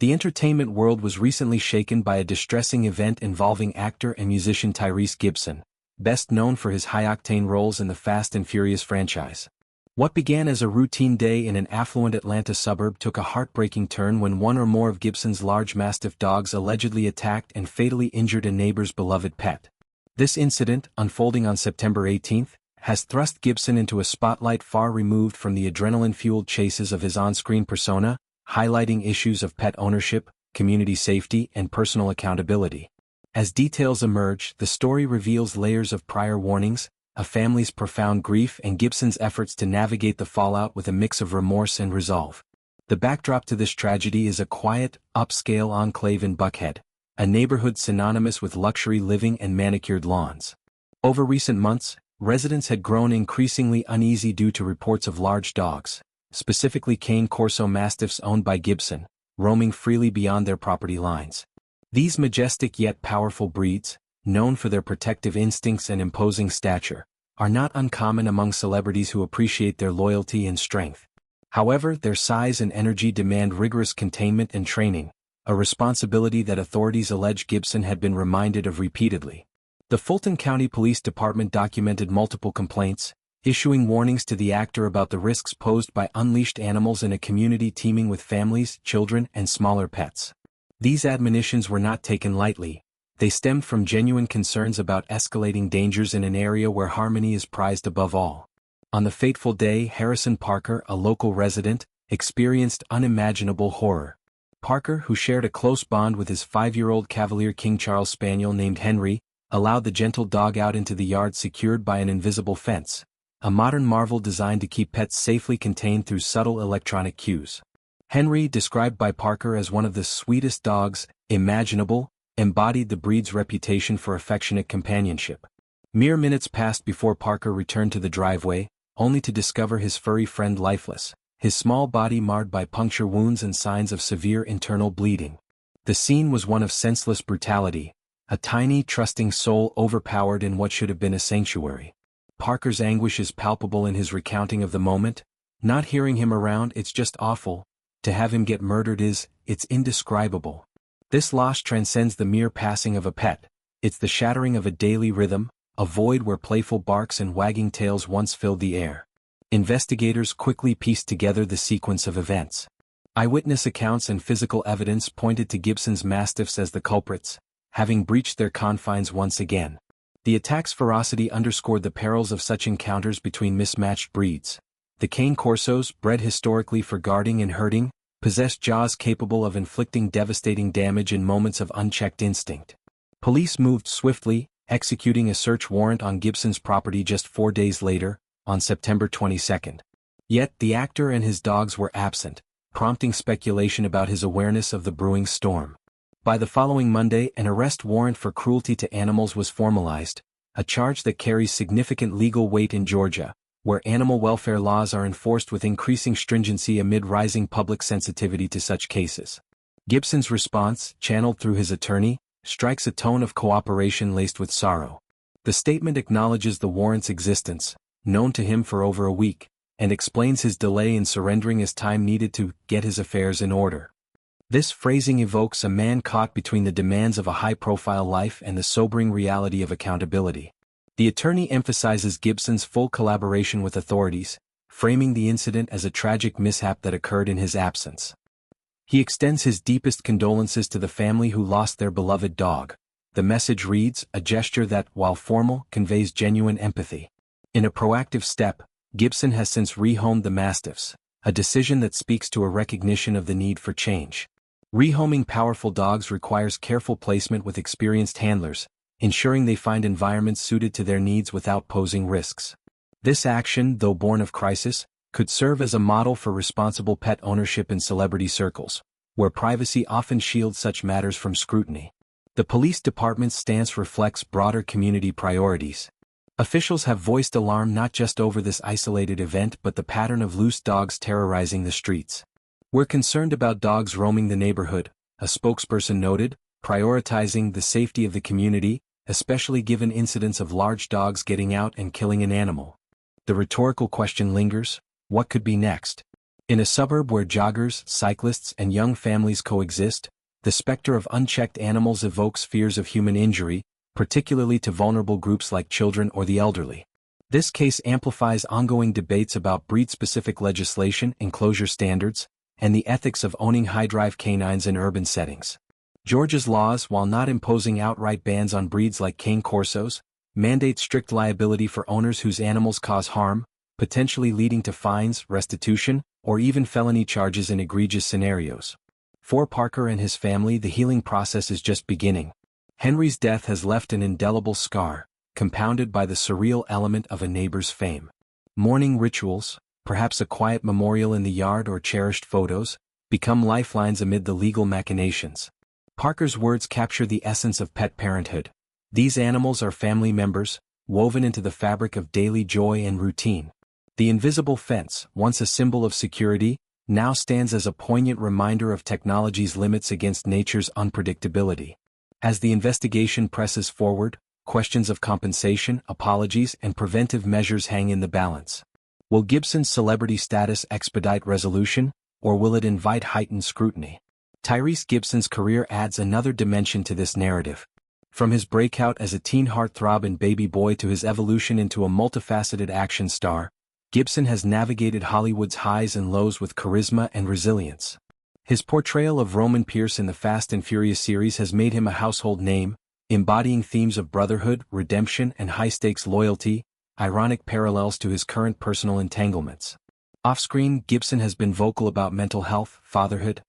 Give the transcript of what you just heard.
The entertainment world was recently shaken by a distressing event involving actor and musician Tyrese Gibson, best known for his high-octane roles in the Fast and Furious franchise. What began as a routine day in an affluent Atlanta suburb took a heartbreaking turn when one or more of Gibson's large mastiff dogs allegedly attacked and fatally injured a neighbor's beloved pet. This incident, unfolding on September 18, has thrust Gibson into a spotlight far removed from the adrenaline-fueled chases of his on-screen persona, highlighting issues of pet ownership, community safety, and personal accountability. As details emerge, the story reveals layers of prior warnings, a family's profound grief, and Gibson's efforts to navigate the fallout with a mix of remorse and resolve. The backdrop to this tragedy is a quiet, upscale enclave in Buckhead, a neighborhood synonymous with luxury living and manicured lawns. Over recent months, residents had grown increasingly uneasy due to reports of large dogs, specifically Cane Corso mastiffs owned by Gibson, roaming freely beyond their property lines. These majestic yet powerful breeds, known for their protective instincts and imposing stature, are not uncommon among celebrities who appreciate their loyalty and strength. However, their size and energy demand rigorous containment and training, a responsibility that authorities allege Gibson had been reminded of repeatedly. The Fulton County Police Department documented multiple complaints, issuing warnings to the actor about the risks posed by unleashed animals in a community teeming with families, children, and smaller pets. These admonitions were not taken lightly. They stemmed from genuine concerns about escalating dangers in an area where harmony is prized above all. On the fateful day, Harrison Parker, a local resident, experienced unimaginable horror. Parker, who shared a close bond with his 5-year-old Cavalier King Charles Spaniel named Henry, allowed the gentle dog out into the yard secured by an invisible fence, a modern marvel designed to keep pets safely contained through subtle electronic cues. Henry, described by Parker as one of the sweetest dogs imaginable, embodied the breed's reputation for affectionate companionship. Mere minutes passed before Parker returned to the driveway, only to discover his furry friend lifeless, his small body marred by puncture wounds and signs of severe internal bleeding. The scene was one of senseless brutality, a tiny, trusting soul overpowered in what should have been a sanctuary. Parker's anguish is palpable in his recounting of the moment. Not hearing him around, it's just awful. To have him get murdered it's indescribable. This loss transcends the mere passing of a pet. It's the shattering of a daily rhythm, a void where playful barks and wagging tails once filled the air. Investigators quickly pieced together the sequence of events. Eyewitness accounts and physical evidence pointed to Gibson's mastiffs as the culprits, having breached their confines once again. The attack's ferocity underscored the perils of such encounters between mismatched breeds. The Cane Corsos, bred historically for guarding and herding, possessed jaws capable of inflicting devastating damage in moments of unchecked instinct. Police moved swiftly, executing a search warrant on Gibson's property just 4 days later, on September 22. Yet the actor and his dogs were absent, prompting speculation about his awareness of the brewing storm. By the following Monday, an arrest warrant for cruelty to animals was formalized, a charge that carries significant legal weight in Georgia, where animal welfare laws are enforced with increasing stringency amid rising public sensitivity to such cases. Gibson's response, channeled through his attorney, strikes a tone of cooperation laced with sorrow. The statement acknowledges the warrant's existence, known to him for over a week, and explains his delay in surrendering as time needed to get his affairs in order. This phrasing evokes a man caught between the demands of a high-profile life and the sobering reality of accountability. The attorney emphasizes Gibson's full collaboration with authorities, framing the incident as a tragic mishap that occurred in his absence. He extends his deepest condolences to the family who lost their beloved dog. The message reads, a gesture that, while formal, conveys genuine empathy. In a proactive step, Gibson has since rehomed the mastiffs, a decision that speaks to a recognition of the need for change. Rehoming powerful dogs requires careful placement with experienced handlers, ensuring they find environments suited to their needs without posing risks. This action, though born of crisis, could serve as a model for responsible pet ownership in celebrity circles, where privacy often shields such matters from scrutiny. The police department's stance reflects broader community priorities. Officials have voiced alarm not just over this isolated event but the pattern of loose dogs terrorizing the streets. We're concerned about dogs roaming the neighborhood, a spokesperson noted, prioritizing the safety of the community, especially given incidents of large dogs getting out and killing an animal. The rhetorical question lingers, what could be next? In a suburb where joggers, cyclists, and young families coexist, the specter of unchecked animals evokes fears of human injury, particularly to vulnerable groups like children or the elderly. This case amplifies ongoing debates about breed-specific legislation, enclosure standards, and the ethics of owning high-drive canines in urban settings. Georgia's laws, while not imposing outright bans on breeds like Cane Corsos, mandate strict liability for owners whose animals cause harm, potentially leading to fines, restitution, or even felony charges in egregious scenarios. For Parker and his family, the healing process is just beginning. Henry's death has left an indelible scar, compounded by the surreal element of a neighbor's fame. Mourning rituals, perhaps a quiet memorial in the yard or cherished photos, become lifelines amid the legal machinations. Parker's words capture the essence of pet parenthood. These animals are family members, woven into the fabric of daily joy and routine. The invisible fence, once a symbol of security, now stands as a poignant reminder of technology's limits against nature's unpredictability. As the investigation presses forward, questions of compensation, apologies, and preventive measures hang in the balance. Will Gibson's celebrity status expedite resolution, or will it invite heightened scrutiny? Tyrese Gibson's career adds another dimension to this narrative. From his breakout as a teen heartthrob and baby boy to his evolution into a multifaceted action star, Gibson has navigated Hollywood's highs and lows with charisma and resilience. His portrayal of Roman Pierce in the Fast and Furious series has made him a household name, embodying themes of brotherhood, redemption, and high-stakes loyalty, ironic parallels to his current personal entanglements. Off-screen, Gibson has been vocal about mental health, fatherhood,